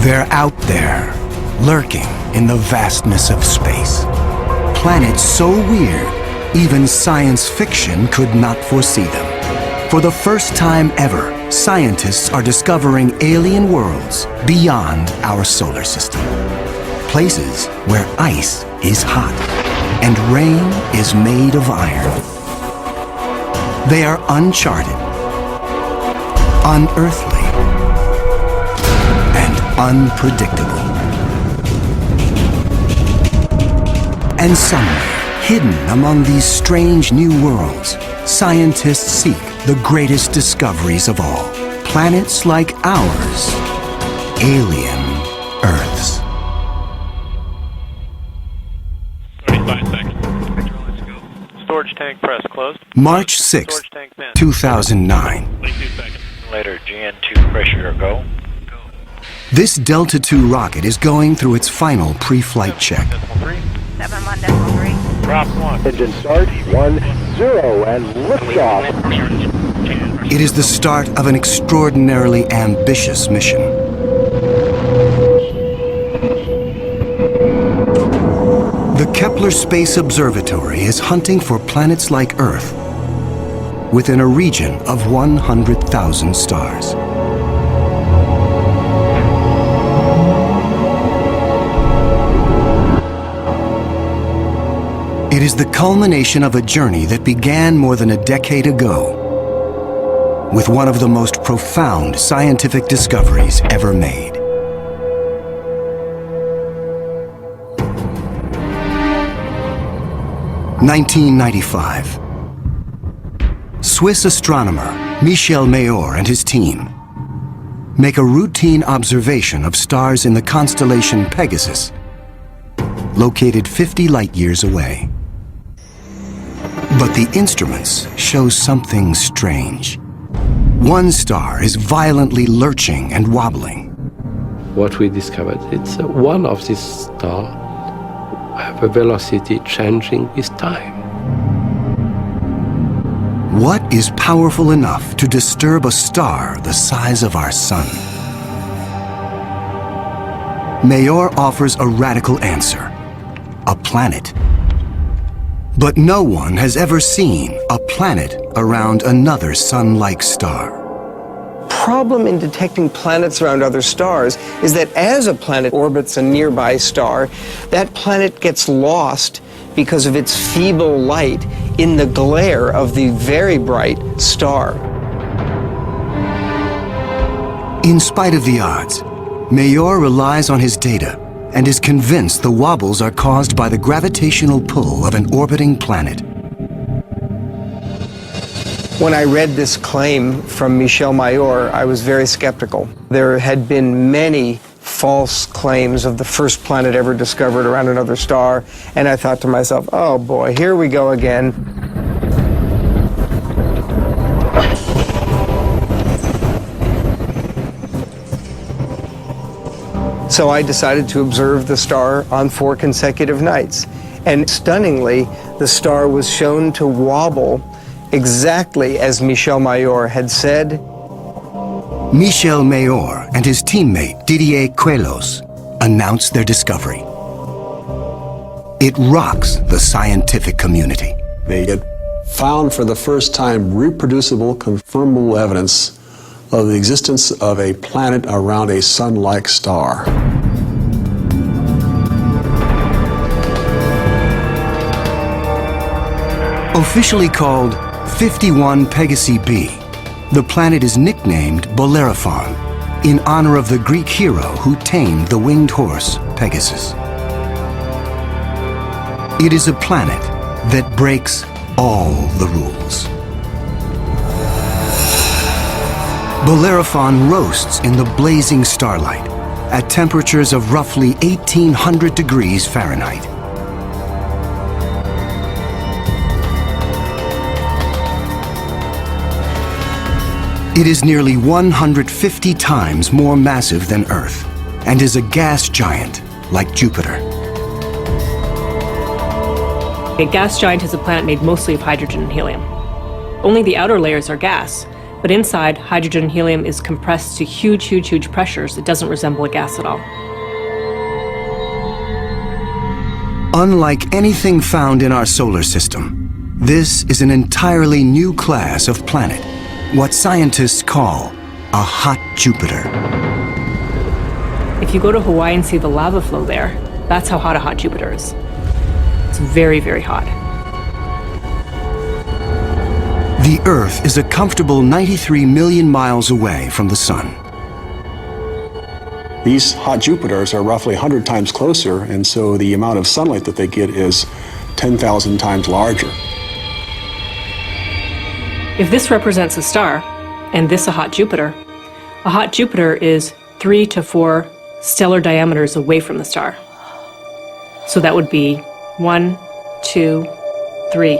They're out there, lurking in the vastness of space. Planets so weird, even science fiction could not foresee them. For the first time ever, scientists are discovering alien worlds beyond our solar system. Places where ice is hot and rain is made of iron. They are uncharted, unearthly, and unpredictable. And somewhere, hidden among these strange new worlds, scientists seek the greatest discoveries of all. Planets like ours, alien Earths. 35 seconds. Storage tank press closed. March 6, 2009. 22 seconds. Later, GN2 pressure go. This Delta II rocket is going through its final pre-flight check. 7.1.3. Drop 1. Engine start, 1, 0, and liftoff. It is the start of an extraordinarily ambitious mission. The Kepler Space Observatory is hunting for planets like Earth within a region of 100,000 stars. It is the culmination of a journey that began more than a decade ago with one of the most profound scientific discoveries ever made. In 1995. Swiss astronomer Michel Mayor and his team make a routine observation of stars in the constellation Pegasus, located 50 light-years away. But the instruments show something strange. One star is violently lurching and wobbling. What we discovered, it's one of these stars have a velocity changing with time. What is powerful enough to disturb a star the size of our sun? Mayor offers a radical answer: a planet. But no one has ever seen a planet around another sun-like star. Problem in detecting planets around other stars is that as a planet orbits a nearby star, that planet gets lost because of its feeble light in the glare of the very bright star. In spite of the odds, Mayor relies on his data and is convinced the wobbles are caused by the gravitational pull of an orbiting planet. When I read this claim from Michel Mayor, I was very skeptical. There had been many false claims of the first planet ever discovered around another star, and I thought to myself, oh boy, here we go again. So I decided to observe the star on 4 consecutive nights. And stunningly, the star was shown to wobble exactly as Michel Mayor had said. Michel Mayor and his teammate Didier Queloz announce their discovery. It rocks the scientific community. They had found for the first time reproducible, confirmable evidence of the existence of a planet around a sun-like star. Officially called 51 Pegasi b, the planet is nicknamed Bellerophon in honor of the Greek hero who tamed the winged horse Pegasus. It is a planet that breaks all the rules. Bellerophon roasts in the blazing starlight at temperatures of roughly 1,800 degrees Fahrenheit. It is nearly 150 times more massive than Earth and is a gas giant like Jupiter. A gas giant is a planet made mostly of hydrogen and helium. Only the outer layers are gas, But inside, hydrogen and helium is compressed to huge, huge, huge pressures. It doesn't resemble a gas at all. Unlike anything found in our solar system, this is an entirely new class of planet, what scientists call a hot Jupiter. If you go to Hawaii and see the lava flow there, that's how hot a hot Jupiter is. It's very, very hot. The Earth is a comfortable 93 million miles away from the Sun. These hot Jupiters are roughly 100 times closer, and so the amount of sunlight that they get is 10,000 times larger. If this represents a star, and this a hot Jupiter is 3 to 4 stellar diameters away from the star. So that would be 1, 2, 3.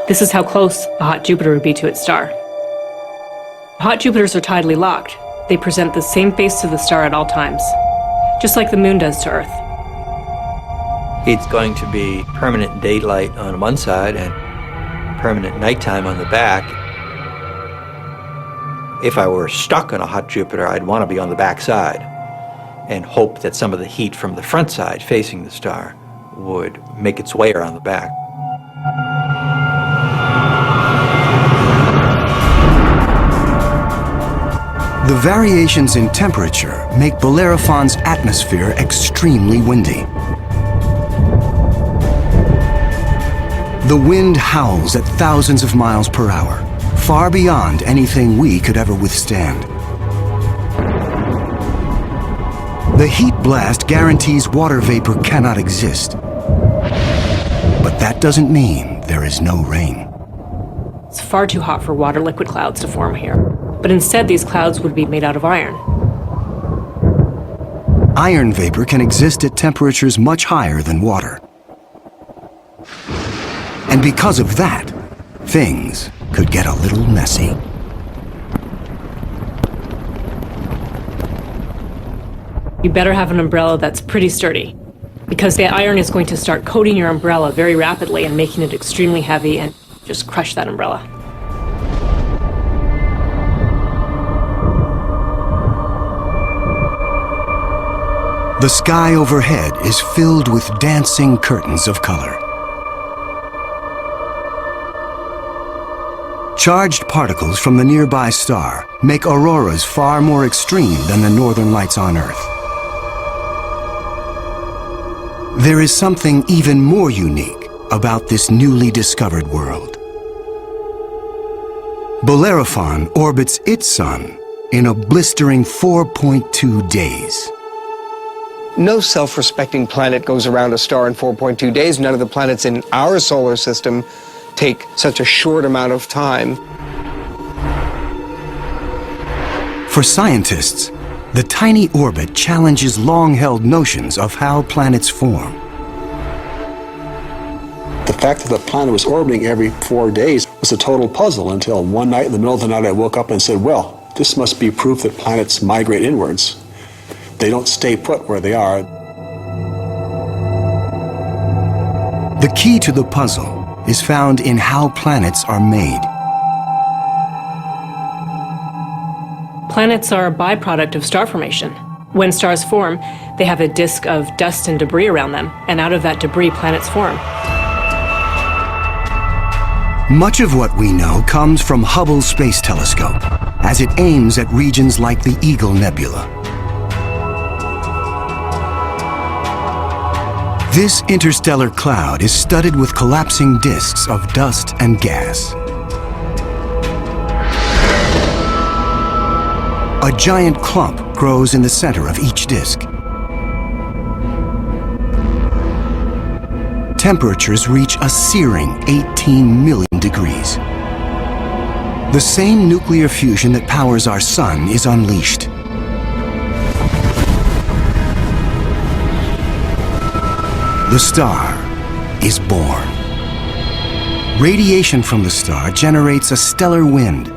This is how close a hot Jupiter would be to its star. Hot Jupiters are tidally locked. They present the same face to the star at all times, just like the moon does to Earth. It's going to be permanent daylight on one side and permanent nighttime on the back. If I were stuck on a hot Jupiter, I'd want to be on the back side and hope that some of the heat from the front side facing the star would make its way around the back. The variations in temperature make Bellerophon's atmosphere extremely windy. The wind howls at thousands of miles per hour, far beyond anything we could ever withstand. The heat blast guarantees water vapor cannot exist. But that doesn't mean there is no rain. It's far too hot for water liquid clouds to form here. But instead, these clouds would be made out of iron. Iron vapor can exist at temperatures much higher than water. And because of that, things could get a little messy. You better have an umbrella that's pretty sturdy, because the iron is going to start coating your umbrella very rapidly and making it extremely heavy and just crush that umbrella. The sky overhead is filled with dancing curtains of color. Charged particles from the nearby star make auroras far more extreme than the northern lights on Earth. There is something even more unique about this newly discovered world. Bellerophon orbits its sun in a blistering 4.2 days. No self-respecting planet goes around a star in 4.2 days. None of the planets in our solar system take such a short amount of time. For scientists, the tiny orbit challenges long-held notions of how planets form. The fact that the planet was orbiting every 4 days was a total puzzle until one night in the middle of the night I woke up and said, well, this must be proof that planets migrate inwards. They don't stay put where they are. The key to the puzzle is found in how planets are made. Planets are a byproduct of star formation. When stars form, they have a disk of dust and debris around them, and out of that debris, planets form. Much of what we know comes from Hubble's Space Telescope, as it aims at regions like the Eagle Nebula. This interstellar cloud is studded with collapsing disks of dust and gas. A giant clump grows in the center of each disk. Temperatures reach a searing 18 million degrees. The same nuclear fusion that powers our sun is unleashed. The star is born. Radiation from the star generates a stellar wind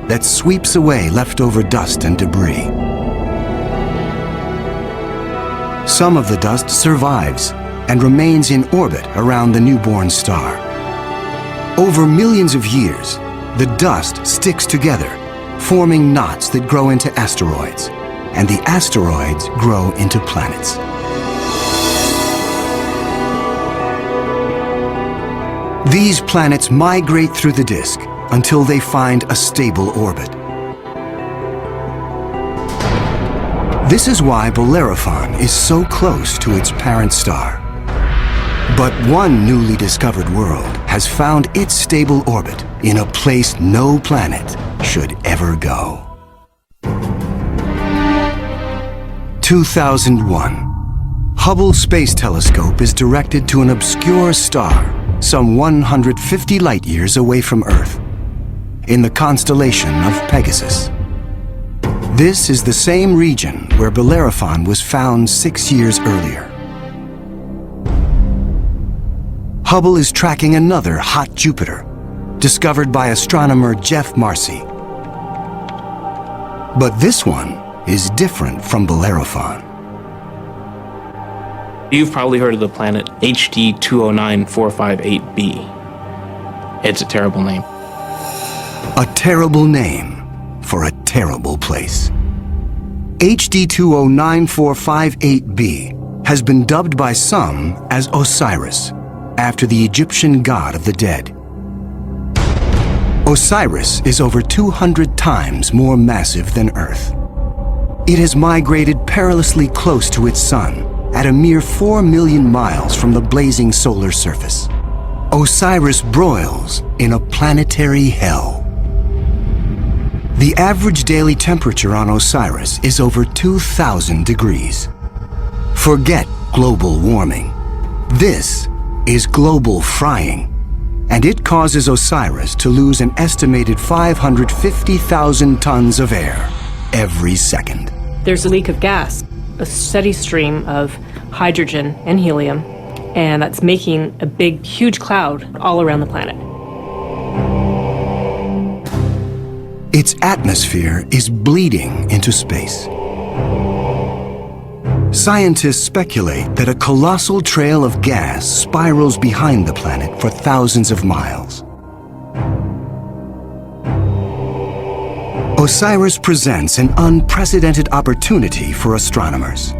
that sweeps away leftover dust and debris. Some of the dust survives and remains in orbit around the newborn star. Over millions of years, the dust sticks together, forming knots that grow into asteroids, and the asteroids grow into planets. These planets migrate through the disk until they find a stable orbit. This is why Bellerophon is so close to its parent star. But one newly discovered world has found its stable orbit in a place no planet should ever go. 2001. Hubble Space Telescope is directed to an obscure star some 150 light-years away from Earth, in the constellation of Pegasus. This is the same region where Bellerophon was found 6 years earlier. Hubble is tracking another hot Jupiter, discovered by astronomer Jeff Marcy. But this one is different from Bellerophon. You've probably heard of the planet HD 209458b. It's a terrible name. A terrible name for a terrible place. HD 209458b has been dubbed by some as Osiris, after the Egyptian god of the dead. Osiris is over 200 times more massive than Earth. It has migrated perilously close to its sun, at a mere 4 million miles from the blazing solar surface. Osiris broils in a planetary hell. The average daily temperature on Osiris is over 2,000 degrees. Forget global warming. This is global frying, and it causes Osiris to lose an estimated 550,000 tons of air every second. There's a leak of gas, a steady stream of hydrogen and helium, and that's making a big, huge cloud all around the planet. Its atmosphere is bleeding into space. Scientists speculate that a colossal trail of gas spirals behind the planet for thousands of miles. Osiris presents an unprecedented opportunity for astronomers.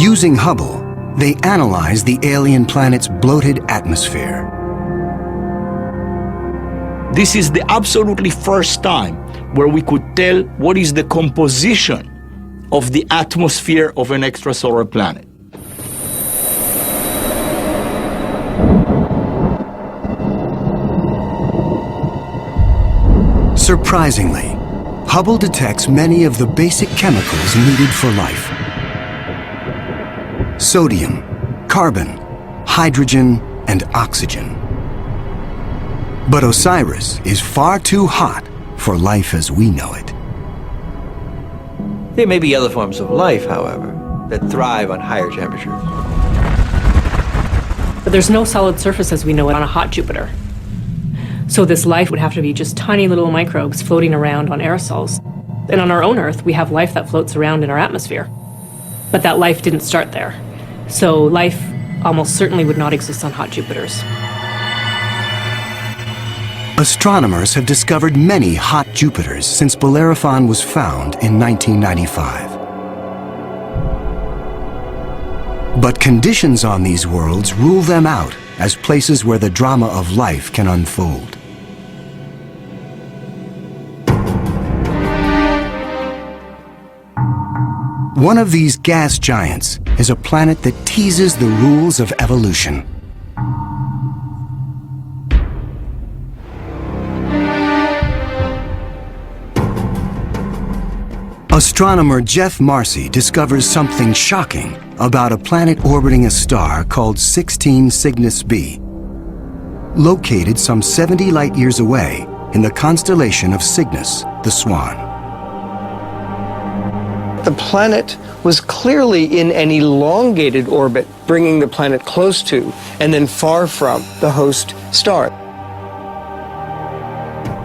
Using Hubble, they analyze the alien planet's bloated atmosphere. This is the absolutely first time where we could tell what is the composition of the atmosphere of an extrasolar planet. Surprisingly, Hubble detects many of the basic chemicals needed for life. Sodium, carbon, hydrogen, and oxygen. But Osiris is far too hot for life as we know it. There may be other forms of life, however, that thrive on higher temperatures. But there's no solid surface as we know it on a hot Jupiter. So this life would have to be just tiny little microbes floating around on aerosols. And on our own Earth, we have life that floats around in our atmosphere. But that life didn't start there. So life almost certainly would not exist on hot Jupiters. Astronomers have discovered many hot Jupiters since Bellerophon was found in 1995. But conditions on these worlds rule them out as places where the drama of life can unfold. One of these gas giants is a planet that teases the rules of evolution. Astronomer Jeff Marcy discovers something shocking about a planet orbiting a star called 16 Cygnus b, located some 70 light-years away in the constellation of Cygnus, the Swan. The planet was clearly in an elongated orbit, bringing the planet close to and then far from the host star.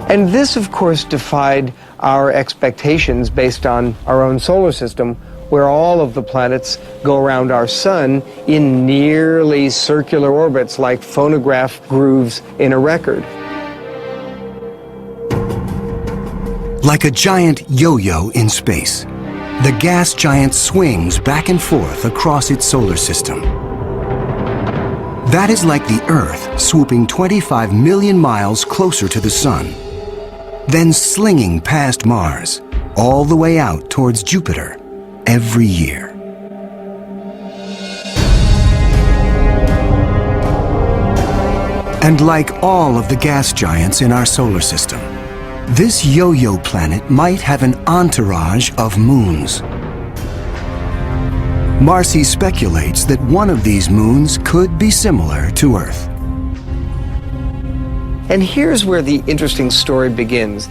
And this, of course, defied our expectations based on our own solar system where all of the planets go around our sun in nearly circular orbits like phonograph grooves in a record. Like a giant yo-yo in space, the gas giant swings back and forth across its solar system. That is like the Earth swooping 25 million miles closer to the Sun, then slinging past Mars, all the way out towards Jupiter every year. And like all of the gas giants in our solar system, this yo-yo planet might have an entourage of moons. Marcy speculates that one of these moons could be similar to Earth. And here's where the interesting story begins.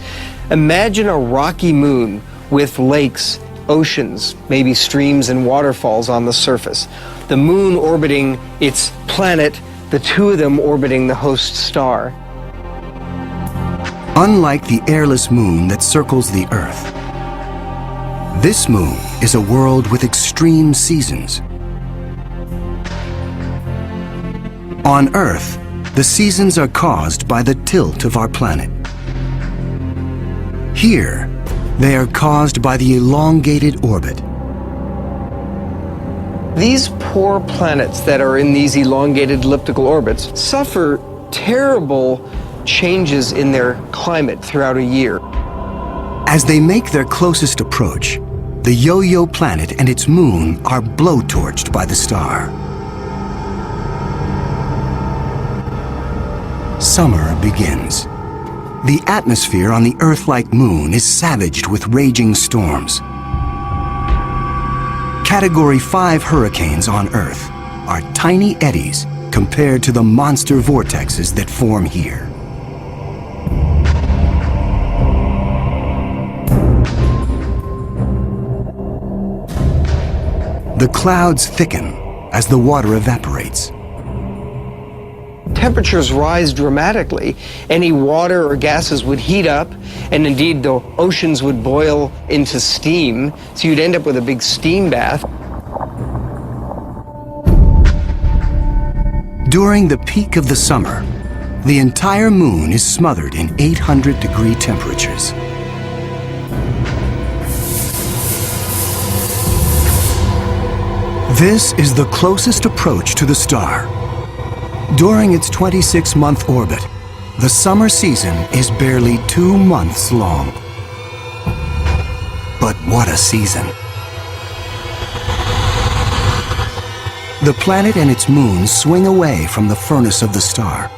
Imagine a rocky moon with lakes, oceans, maybe streams and waterfalls on the surface. The moon orbiting its planet, the two of them orbiting the host star. Unlike the airless moon that circles the Earth, this moon is a world with extreme seasons. On Earth, the seasons are caused by the tilt of our planet. Here, they are caused by the elongated orbit. These poor planets that are in these elongated elliptical orbits suffer terrible changes in their climate throughout a year. As they make their closest approach, the yo-yo planet and its moon are blowtorched by the star. Summer begins. The atmosphere on the Earth-like moon is savaged with raging storms. Category 5 hurricanes on Earth are tiny eddies compared to the monster vortexes that form here. The clouds thicken as the water evaporates. Temperatures rise dramatically. Any water or gases would heat up, and indeed the oceans would boil into steam, so you'd end up with a big steam bath. During the peak of the summer, the entire moon is smothered in 800-degree temperatures. This is the closest approach to the star. During its 26-month orbit, the summer season is barely 2 months long. But what a season! The planet and its moon swing away from the furnace of the star.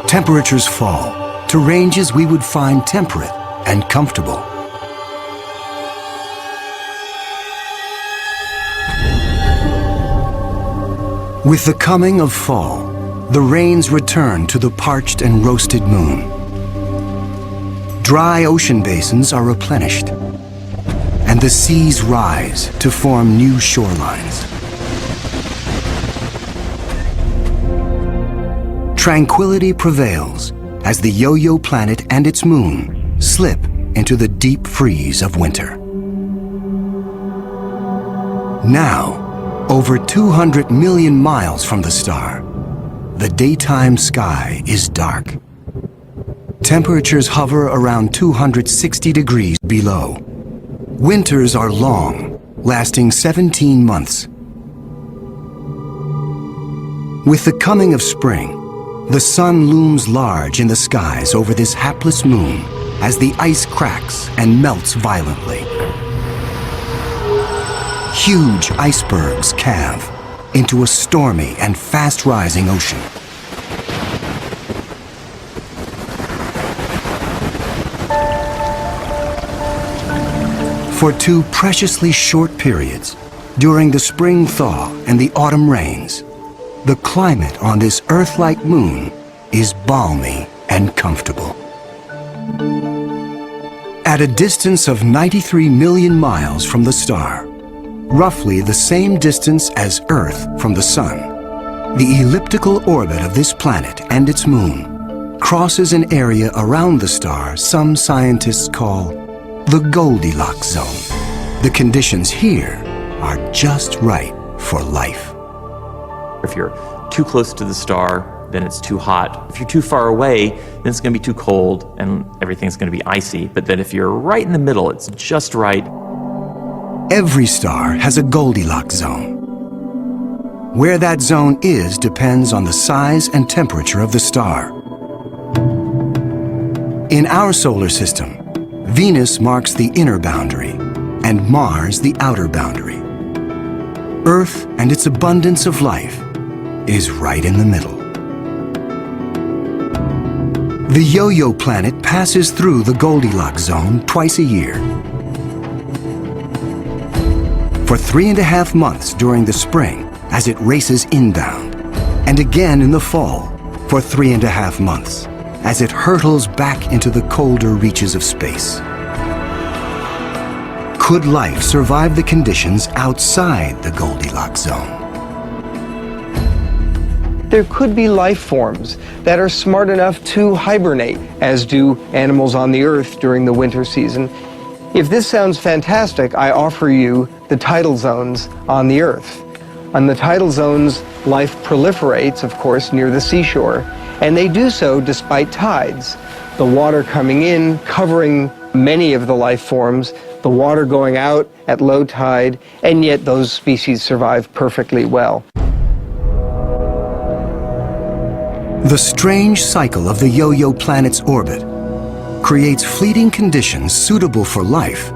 Temperatures fall to ranges we would find temperate and comfortable. With the coming of fall, the rains return to the parched and roasted moon. Dry ocean basins are replenished, and the seas rise to form new shorelines. Tranquility prevails as the yo-yo planet and its moon slip into the deep freeze of winter. Now, over 200 million miles from the star, the daytime sky is dark. Temperatures hover around 260 degrees below. Winters are long, lasting 17 months. With the coming of spring, the sun looms large in the skies over this hapless moon as the ice cracks and melts violently. Huge icebergs calve into a stormy and fast-rising ocean. For 2 preciously short periods, during the spring thaw and the autumn rains, the climate on this Earth-like moon is balmy and comfortable. At a distance of 93 million miles from the star, roughly the same distance as Earth from the Sun, the elliptical orbit of this planet and its moon crosses an area around the star some scientists call the Goldilocks zone. The conditions here are just right for life. If you're too close to the star, then it's too hot. If you're too far away, then it's going to be too cold and everything's going to be icy. But then if you're right in the middle, it's just right. Every star has a Goldilocks zone. Where that zone is depends on the size and temperature of the star. In our solar system, Venus marks the inner boundary and Mars the outer boundary. Earth and its abundance of life is right in the middle. The Yo-Yo planet passes through the Goldilocks zone twice a year. For 3.5 months during the spring as it races inbound, and again in the fall for 3.5 months as it hurtles back into the colder reaches of space. Could life survive the conditions outside the Goldilocks zone? There could be life forms that are smart enough to hibernate, as do animals on the Earth during the winter season. If this sounds fantastic, I offer you the tidal zones on the Earth. On the tidal zones, life proliferates, of course, near the seashore, and they do so despite tides. The water coming in, covering many of the life forms, the water going out at low tide, and yet those species survive perfectly well. The strange cycle of the Yo-Yo planet's orbit creates fleeting conditions suitable for life,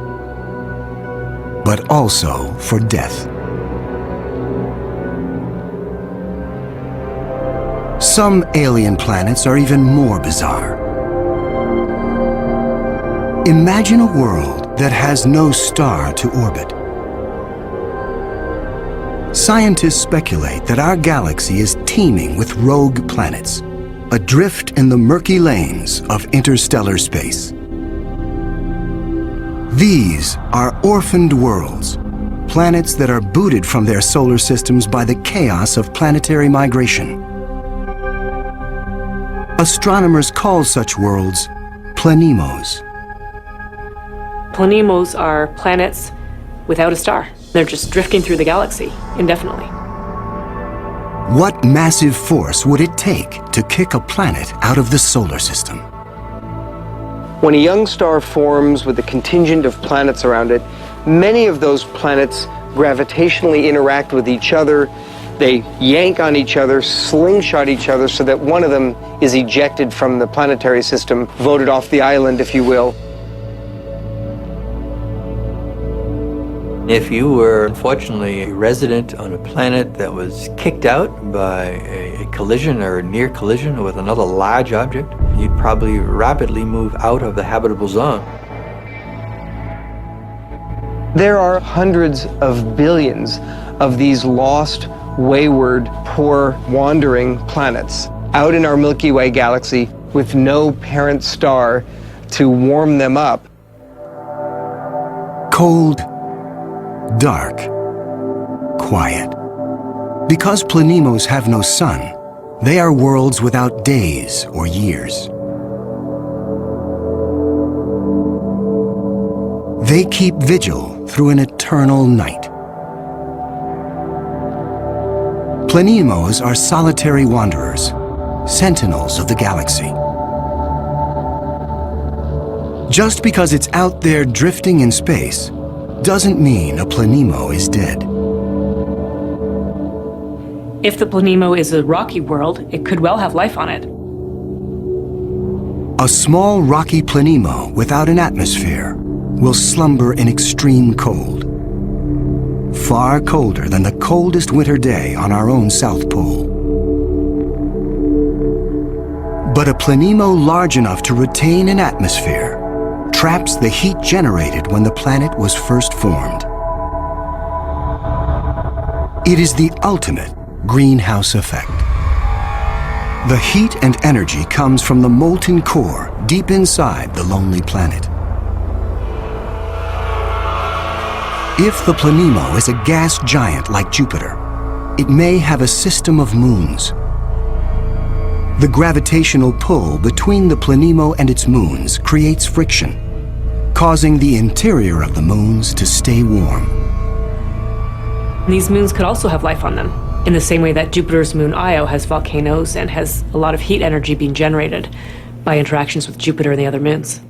but also for death. Some alien planets are even more bizarre. Imagine a world that has no star to orbit. Scientists speculate that our galaxy is teeming with rogue planets, adrift in the murky lanes of interstellar space. These are orphaned worlds, planets that are booted from their solar systems by the chaos of planetary migration. Astronomers call such worlds planemos. Planemos are planets without a star. They're just drifting through the galaxy indefinitely. What massive force would it take to kick a planet out of the solar system? When a young star forms with a contingent of planets around it, many of those planets gravitationally interact with each other. They yank on each other, slingshot each other, so that one of them is ejected from the planetary system, voted off the island, if you will. If you were, unfortunately, a resident on a planet that was kicked out by a collision or a near collision with another large object, you'd probably rapidly move out of the habitable zone. There are hundreds of billions of these lost, wayward, poor, wandering planets out in our Milky Way galaxy with no parent star to warm them up. Cold, dark, quiet. Because planemos have no sun, they are worlds without days or years. They keep vigil through an eternal night. Planemos are solitary wanderers, sentinels of the galaxy. Just because it's out there drifting in space doesn't mean a planemo is dead. If the planemo is a rocky world, it could well have life on it. A small rocky planemo without an atmosphere will slumber in extreme cold, far colder than the coldest winter day on our own South Pole. But a planemo large enough to retain an atmosphere traps the heat generated when the planet was first formed. It is the ultimate greenhouse effect. The heat and energy comes from the molten core deep inside the lonely planet. If the planemo is a gas giant like Jupiter, it may have a system of moons. The gravitational pull between the planemo and its moons creates friction, causing the interior of the moons to stay warm. These moons could also have life on them, in the same way that Jupiter's moon Io has volcanoes and has a lot of heat energy being generated by interactions with Jupiter and the other moons.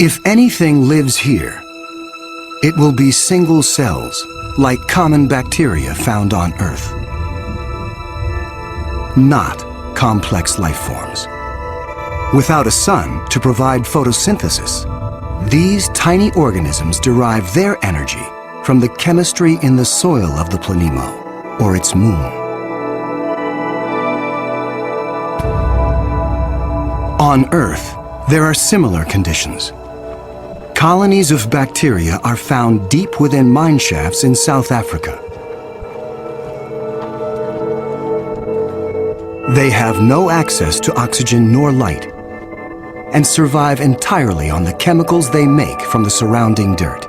If anything lives here, it will be single cells, like common bacteria found on Earth. Not complex life forms. Without a sun to provide photosynthesis, these tiny organisms derive their energy from the chemistry in the soil of the planemo, or its moon. On Earth, there are similar conditions. Colonies of bacteria are found deep within mine shafts in South Africa. They have no access to oxygen nor light, and survive entirely on the chemicals they make from the surrounding dirt.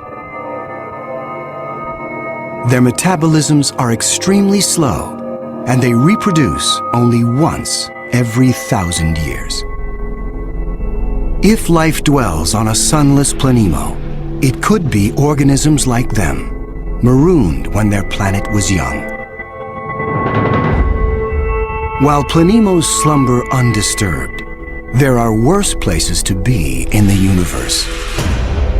Their metabolisms are extremely slow, and they reproduce only once every 1,000 years. If life dwells on a sunless planemo, it could be organisms like them, marooned when their planet was young. While planemos slumber undisturbed, there are worse places to be in the universe.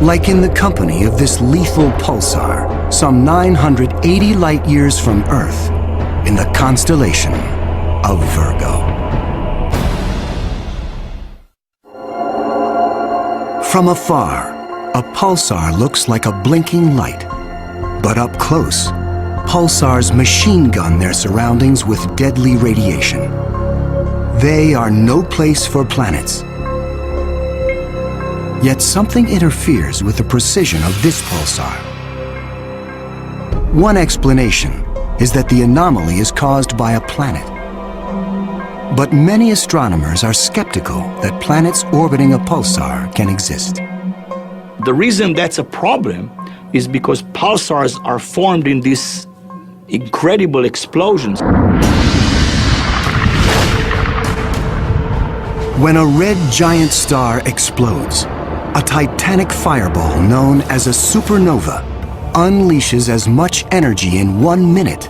Like in the company of this lethal pulsar, some 980 light-years from Earth, in the constellation of Virgo. From afar, a pulsar looks like a blinking light. But up close, pulsars machine gun their surroundings with deadly radiation. They are no place for planets. Yet something interferes with the precision of this pulsar. One explanation is that the anomaly is caused by a planet. But many astronomers are skeptical that planets orbiting a pulsar can exist. The reason that's a problem is because pulsars are formed in these incredible explosions. When a red giant star explodes, a titanic fireball known as a supernova unleashes as much energy in 1 minute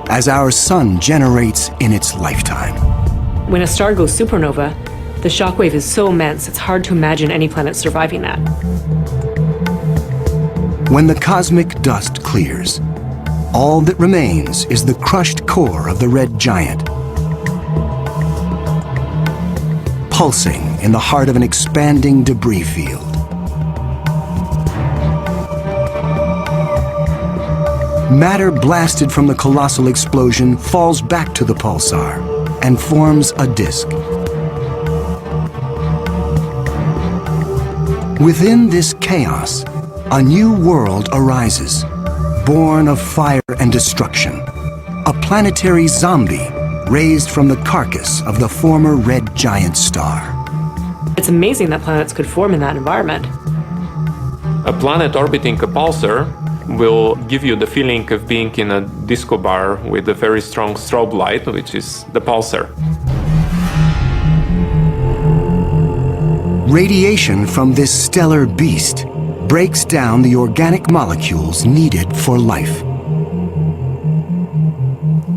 as our sun generates in its lifetime. When a star goes supernova, the shockwave is so immense it's hard to imagine any planet surviving that. When the cosmic dust clears, all that remains is the crushed core of the red giant, pulsing in the heart of an expanding debris field. Matter blasted from the colossal explosion falls back to the pulsar and forms a disk. Within this chaos, a new world arises, born of fire and destruction, a planetary zombie raised from the carcass of the former red giant star. It's amazing that planets could form in that environment. A planet orbiting a pulsar will give you the feeling of being in a disco bar with a very strong strobe light, which is the pulsar. Radiation from this stellar beast breaks down the organic molecules needed for life.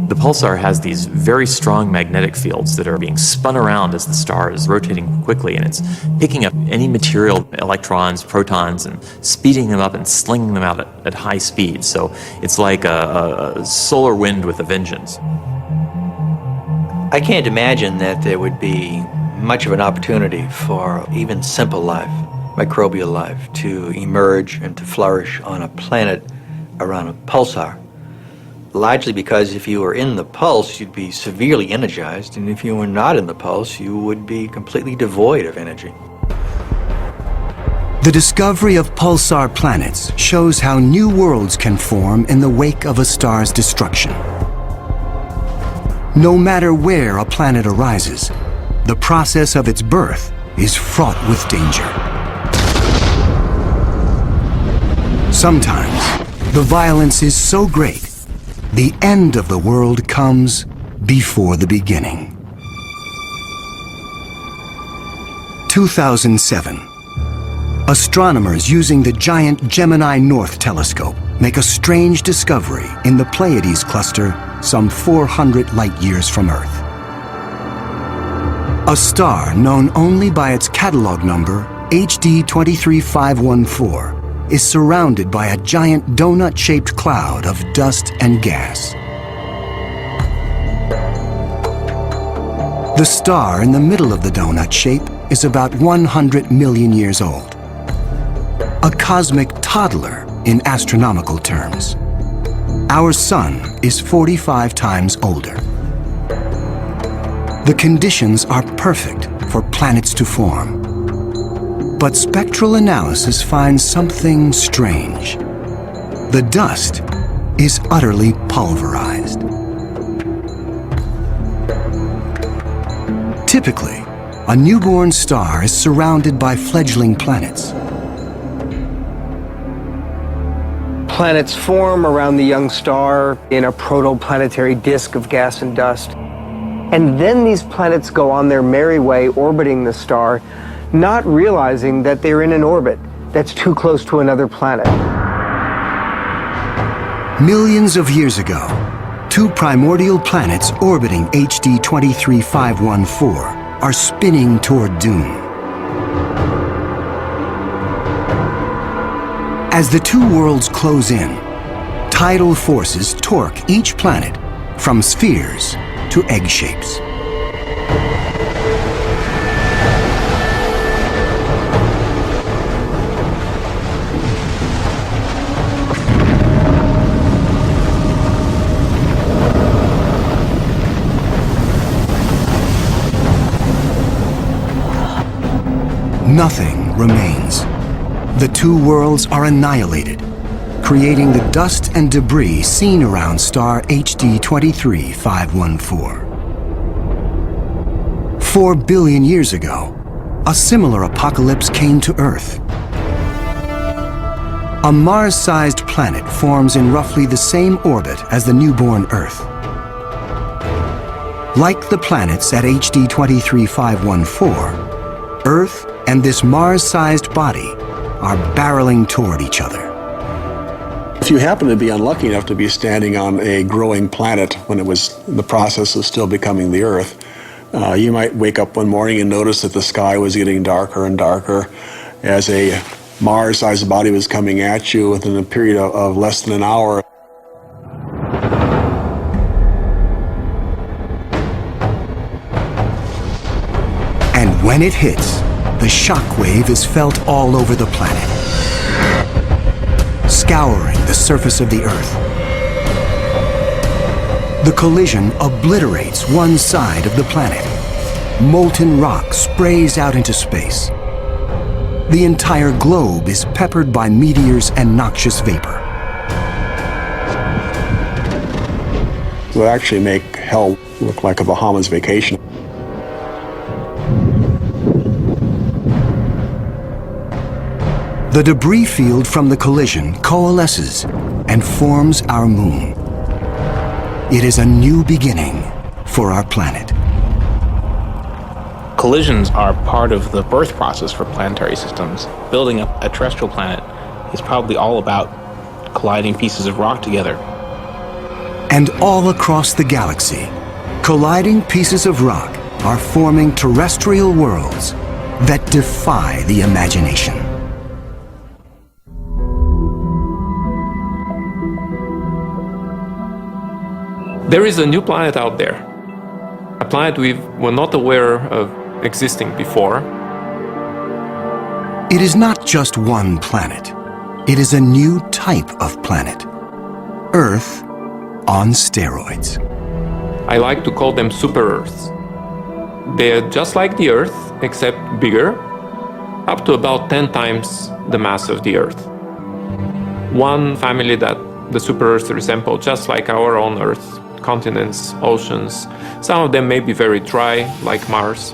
The pulsar has these very strong magnetic fields that are being spun around as the star is rotating quickly, and it's picking up any material, electrons, protons, and speeding them up and slinging them out at high speed. So it's like a solar wind with a vengeance. I can't imagine that there would be much of an opportunity for even simple life, microbial life, to emerge and to flourish on a planet around a pulsar. Largely because if you were in the pulse, you'd be severely energized, and if you were not in the pulse, you would be completely devoid of energy. The discovery of pulsar planets shows how new worlds can form in the wake of a star's destruction. No matter where a planet arises, the process of its birth is fraught with danger. Sometimes, the violence is so great, the end of the world comes before the beginning. 2007, Astronomers using the giant Gemini North telescope make a strange discovery in the Pleiades cluster some 400 light-years from Earth. A star known only by its catalog number, HD 23514, is surrounded by a giant donut-shaped cloud of dust and gas. The star in the middle of the donut shape is about 100 million years old. A cosmic toddler in astronomical terms. Our Sun is 45 times older. The conditions are perfect for planets to form. But spectral analysis finds something strange. The dust is utterly pulverized. Typically, a newborn star is surrounded by fledgling planets. Planets form around the young star in a protoplanetary disk of gas and dust. And then these planets go on their merry way orbiting the star, not realizing that they're in an orbit that's too close to another planet. Millions of years ago, two primordial planets orbiting HD 23514 are spinning toward doom. As the two worlds close in, tidal forces torque each planet from spheres to egg shapes. Nothing remains. The two worlds are annihilated, creating the dust and debris seen around star HD 23514. 4 billion years ago, a similar apocalypse came to Earth. A Mars-sized planet forms in roughly the same orbit as the newborn Earth. Like the planets at HD 23514, Earth and this Mars-sized body are barreling toward each other. If you happen to be unlucky enough to be standing on a growing planet when it was in the process of still becoming the Earth, you might wake up one morning and notice that the sky was getting darker and darker as a Mars-sized body was coming at you within a period of less than an hour. And when it hits, the shock wave is felt all over the planet, scouring the surface of the Earth. The collision obliterates one side of the planet. Molten rock sprays out into space. The entire globe is peppered by meteors and noxious vapor. It would actually make hell look like a Bahamas vacation. The debris field from the collision coalesces and forms our moon. It is a new beginning for our planet. Collisions are part of the birth process for planetary systems. Building up a terrestrial planet is probably all about colliding pieces of rock together. And all across the galaxy, colliding pieces of rock are forming terrestrial worlds that defy the imagination. There is a new planet out there, a planet we were not aware of existing before. It is not just one planet. It is a new type of planet. Earth on steroids. I like to call them super Earths. They're just like the Earth, except bigger, up to about 10 times the mass of the Earth. One family that the super Earths resemble just like our own Earth. Continents, oceans. Some of them may be very dry, like Mars.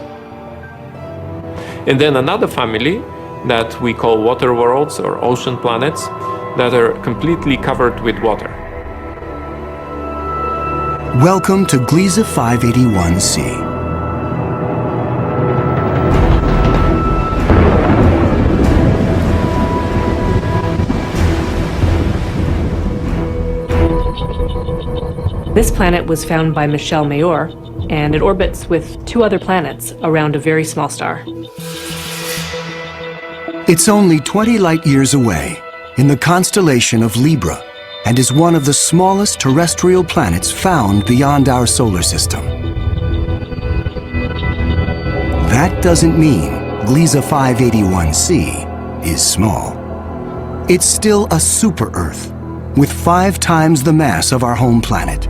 And then another family that we call water worlds or ocean planets that are completely covered with water. Welcome to Gliese 581c. This planet was found by Michel Mayor, and it orbits with 2 other planets around a very small star. It's only 20 light years away in the constellation of Libra and is one of the smallest terrestrial planets found beyond our solar system. That doesn't mean Gliese 581c is small. It's still a super-Earth with 5 times the mass of our home planet.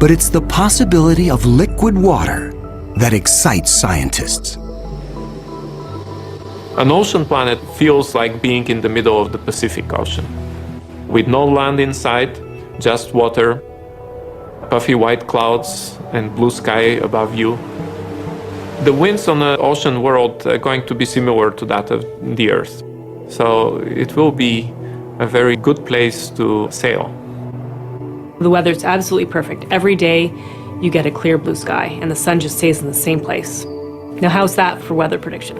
But it's the possibility of liquid water that excites scientists. An ocean planet feels like being in the middle of the Pacific Ocean, with no land inside, just water, puffy white clouds, and blue sky above you. The winds on the ocean world are going to be similar to that of the Earth, so it will be a very good place to sail. The weather's absolutely perfect. Every day you get a clear blue sky, and the sun just stays in the same place. Now, how's that for weather prediction?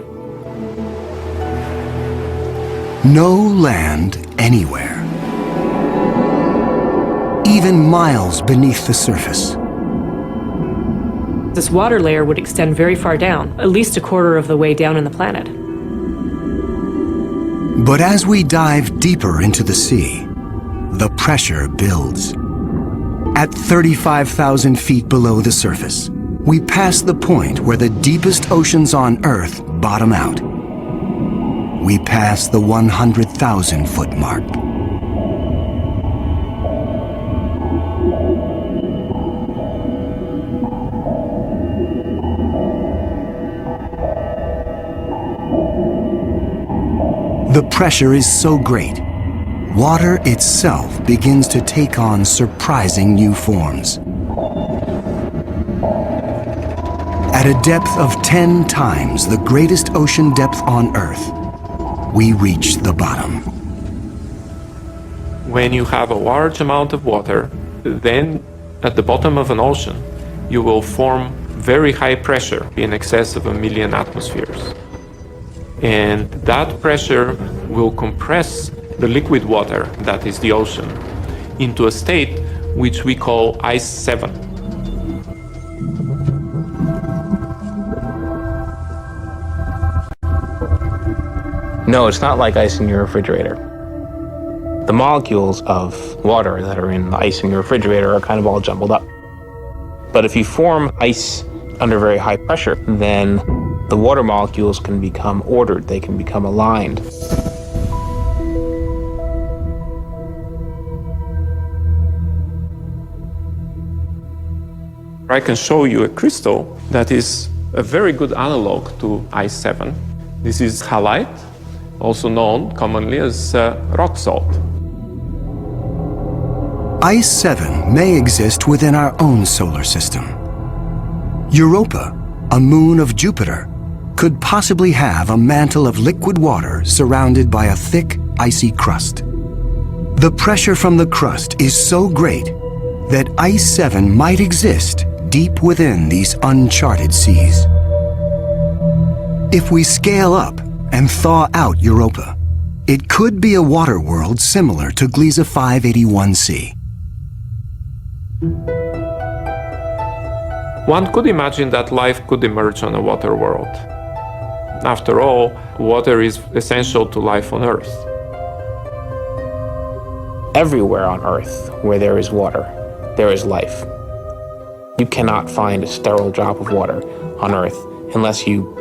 No land anywhere. Even miles beneath the surface. This water layer would extend very far down, at least a quarter of the way down in the planet. But as we dive deeper into the sea, the pressure builds. At 35,000 feet below the surface, we pass the point where the deepest oceans on Earth bottom out. We pass the 100,000-foot mark. The pressure is so great, water itself begins to take on surprising new forms. At a depth of 10 times the greatest ocean depth on Earth, we reach the bottom. When you have a large amount of water, then at the bottom of an ocean, you will form very high pressure in excess of 1 million atmospheres. And that pressure will compress the liquid water, that is the ocean, into a state which we call Ice 7. No, it's not like ice in your refrigerator. The molecules of water that are in the ice in your refrigerator are kind of all jumbled up. But if you form ice under very high pressure, then the water molecules can become ordered, they can become aligned. I can show you a crystal that is a very good analog to Ice 7. This is halite, also known commonly as rock salt. Ice 7 may exist within our own solar system. Europa, a moon of Jupiter, could possibly have a mantle of liquid water surrounded by a thick, icy crust. The pressure from the crust is so great that Ice 7 might exist deep within these uncharted seas. If we scale up and thaw out Europa, it could be a water world similar to Gliese 581c. One could imagine that life could emerge on a water world. After all, water is essential to life on Earth. Everywhere on Earth where there is water, there is life. You cannot find a sterile drop of water on Earth unless you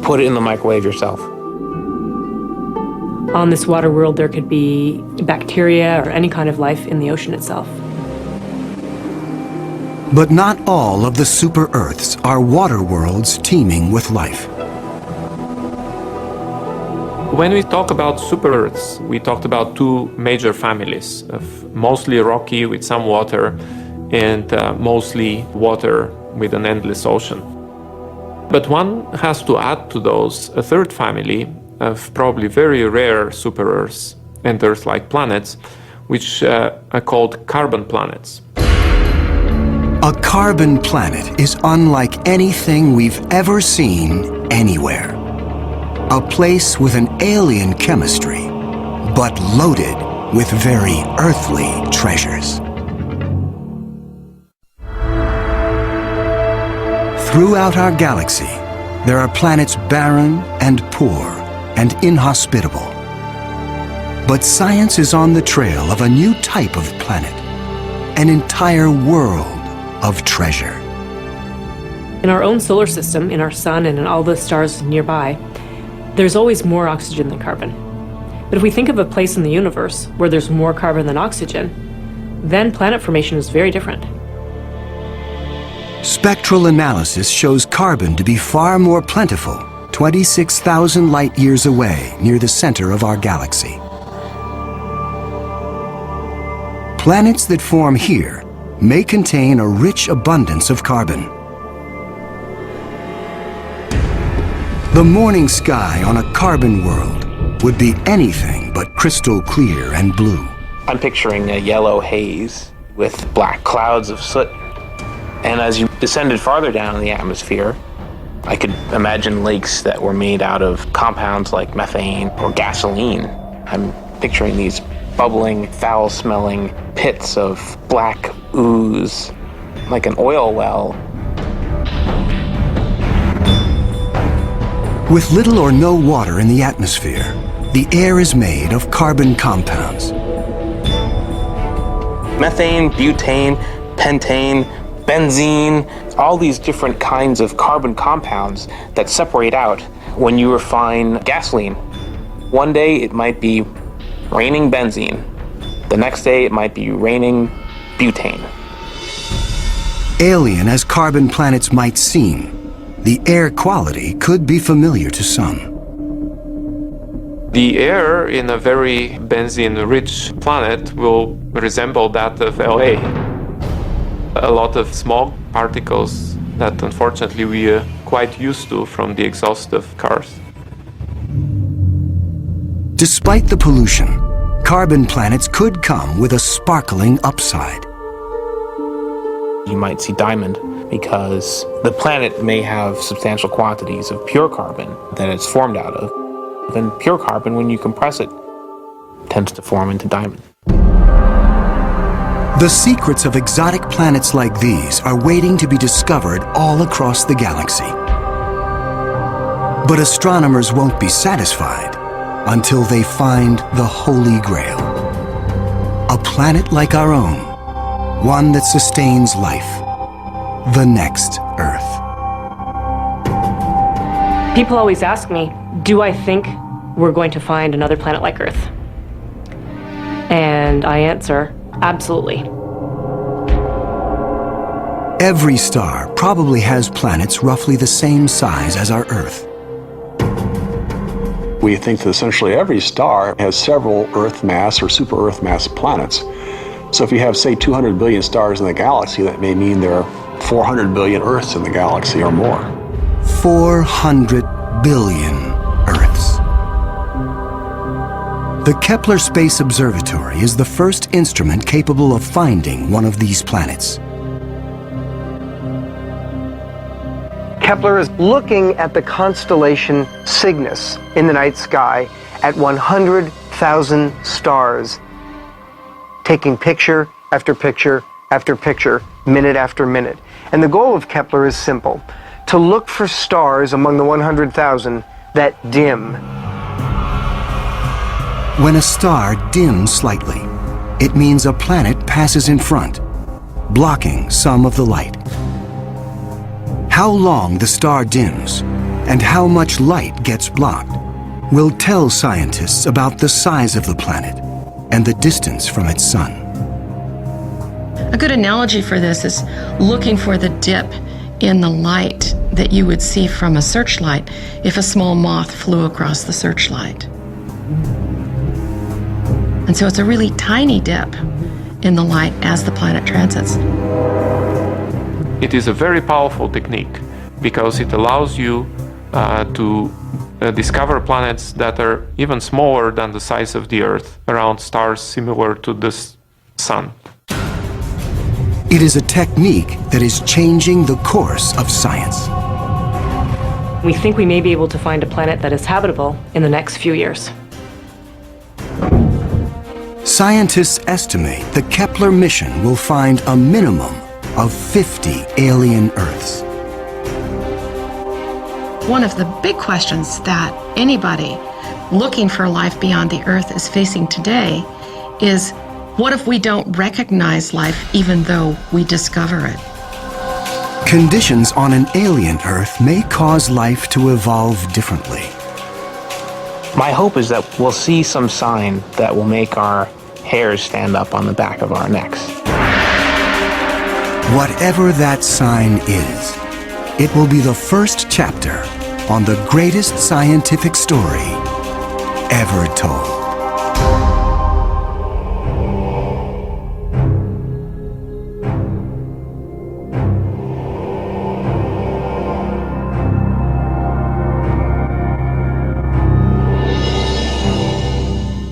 put it in the microwave yourself. On this water world, there could be bacteria or any kind of life in the ocean itself. But not all of the super-Earths are water worlds teeming with life. When we talk about super-Earths, we talked about 2 major families of mostly rocky with some water and mostly water with an endless ocean. But one has to add to those a 3rd family of probably very rare super-Earths and Earth-like planets, which are called carbon planets. A carbon planet is unlike anything we've ever seen anywhere. A place with an alien chemistry, but loaded with very earthly treasures. Throughout our galaxy, there are planets barren and poor and inhospitable. But science is on the trail of a new type of planet, an entire world of treasure. In our own solar system, in our sun and in all the stars nearby, there's always more oxygen than carbon. But if we think of a place in the universe where there's more carbon than oxygen, then planet formation is very different. Spectral analysis shows carbon to be far more plentiful, 26,000 light-years away near the center of our galaxy. Planets that form here may contain a rich abundance of carbon. The morning sky on a carbon world would be anything but crystal clear and blue. I'm picturing a yellow haze with black clouds of soot. And as you descended farther down in the atmosphere, I could imagine lakes that were made out of compounds like methane or gasoline. I'm picturing these bubbling, foul-smelling pits of black ooze, like an oil well. With little or no water in the atmosphere, the air is made of carbon compounds. Methane, butane, pentane, benzene, all these different kinds of carbon compounds that separate out when you refine gasoline. One day it might be raining benzene. The next day it might be raining butane. Alien as carbon planets might seem, the air quality could be familiar to some. The air in a very benzene-rich planet will resemble that of LA. A lot of smog particles that unfortunately we are quite used to from the exhaust of cars. Despite the pollution, carbon planets could come with a sparkling upside. You might see diamond because the planet may have substantial quantities of pure carbon that it's formed out of. And pure carbon, when you compress it, tends to form into diamond. The secrets of exotic planets like these are waiting to be discovered all across the galaxy. But astronomers won't be satisfied until they find the Holy Grail. A planet like our own, one that sustains life, the next Earth. People always ask me, do I think we're going to find another planet like Earth? And I answer, absolutely. Every star probably has planets roughly the same size as our Earth. We think that essentially every star has several Earth mass or super Earth mass planets. So if you have, say, 200 billion stars in the galaxy, that may mean there are 400 billion Earths in the galaxy or more. 400 billion Earths. The Kepler Space Observatory is the first instrument capable of finding one of these planets. Kepler is looking at the constellation Cygnus in the night sky at 100,000 stars, taking picture after picture after picture, minute after minute. And the goal of Kepler is simple: to look for stars among the 100,000 that dim. When a star dims slightly, it means a planet passes in front, blocking some of the light. How long the star dims and how much light gets blocked will tell scientists about the size of the planet and the distance from its sun. A good analogy for this is looking for the dip in the light that you would see from a searchlight if a small moth flew across the searchlight. And so it's a really tiny dip in the light as the planet transits. It is a very powerful technique because it allows you to discover planets that are even smaller than the size of the Earth around stars similar to the Sun. It is a technique that is changing the course of science. We think we may be able to find a planet that is habitable in the next few years. Scientists estimate the Kepler mission will find a minimum of 50 alien Earths. One of the big questions that anybody looking for life beyond the Earth is facing today is, what if we don't recognize life even though we discover it? Conditions on an alien Earth may cause life to evolve differently. My hope is that we'll see some sign that will make our hairs stand up on the back of our necks. Whatever that sign is, it will be the first chapter on the greatest scientific story ever told.